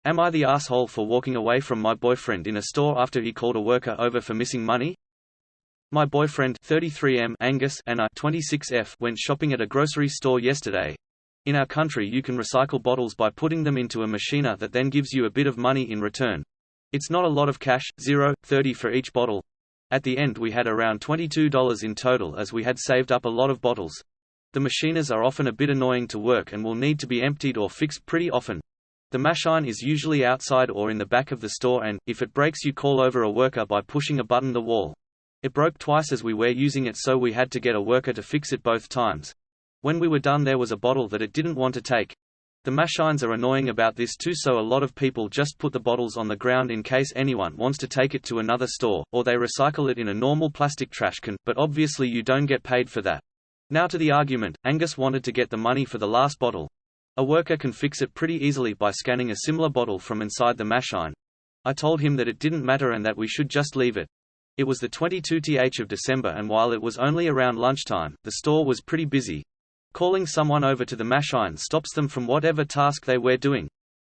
Am I the asshole for walking away from my boyfriend in a store after he called a worker over for missing money? My boyfriend 33M Angus and I 26F went shopping at a grocery store yesterday. In our country you can recycle bottles by putting them into a machiner that then gives you a bit of money in return. It's not a lot of cash, $0.30 for each bottle. At the end we had around $22 in total as we had saved up a lot of bottles. The machiners are often a bit annoying to work and will need to be emptied or fixed pretty often. The machine is usually outside or in the back of the store and, if it breaks you call over a worker by pushing a button the wall. It broke twice as we were using it so we had to get a worker to fix it both times. When we were done there was a bottle that it didn't want to take. The machines are annoying about this too, so a lot of people just put the bottles on the ground in case anyone wants to take it to another store, or they recycle it in a normal plastic trash can, but obviously you don't get paid for that. Now to the argument. Angus wanted to get the money for the last bottle. A worker can fix it pretty easily by scanning a similar bottle from inside the machine. I told him that it didn't matter and that we should just leave it. It was the 22th of December and while it was only around lunchtime, the store was pretty busy. Calling someone over to the machine stops them from whatever task they were doing.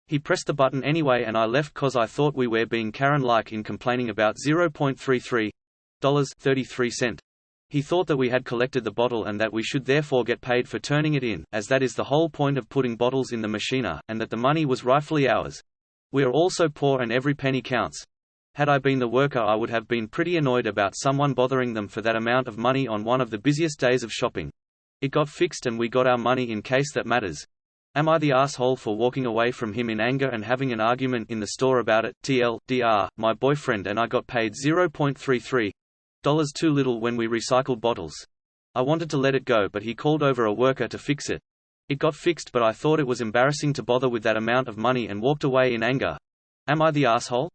He pressed the button anyway and I left cause I thought we were being Karen-like in complaining about $0.33. 33 cents. He thought that we had collected the bottle and that we should therefore get paid for turning it in, as that is the whole point of putting bottles in the machiner, and that the money was rightfully ours. We are all so poor and every penny counts. Had I been the worker I would have been pretty annoyed about someone bothering them for that amount of money on one of the busiest days of shopping. It got fixed and we got our money in case that matters. Am I the asshole for walking away from him in anger and having an argument in the store about it? TLDR, my boyfriend and I got paid $0.33 too little when we recycled bottles. I wanted to let it go but he called over a worker to fix it. It got fixed but I thought it was embarrassing to bother with that amount of money and walked away in anger. Am I the asshole?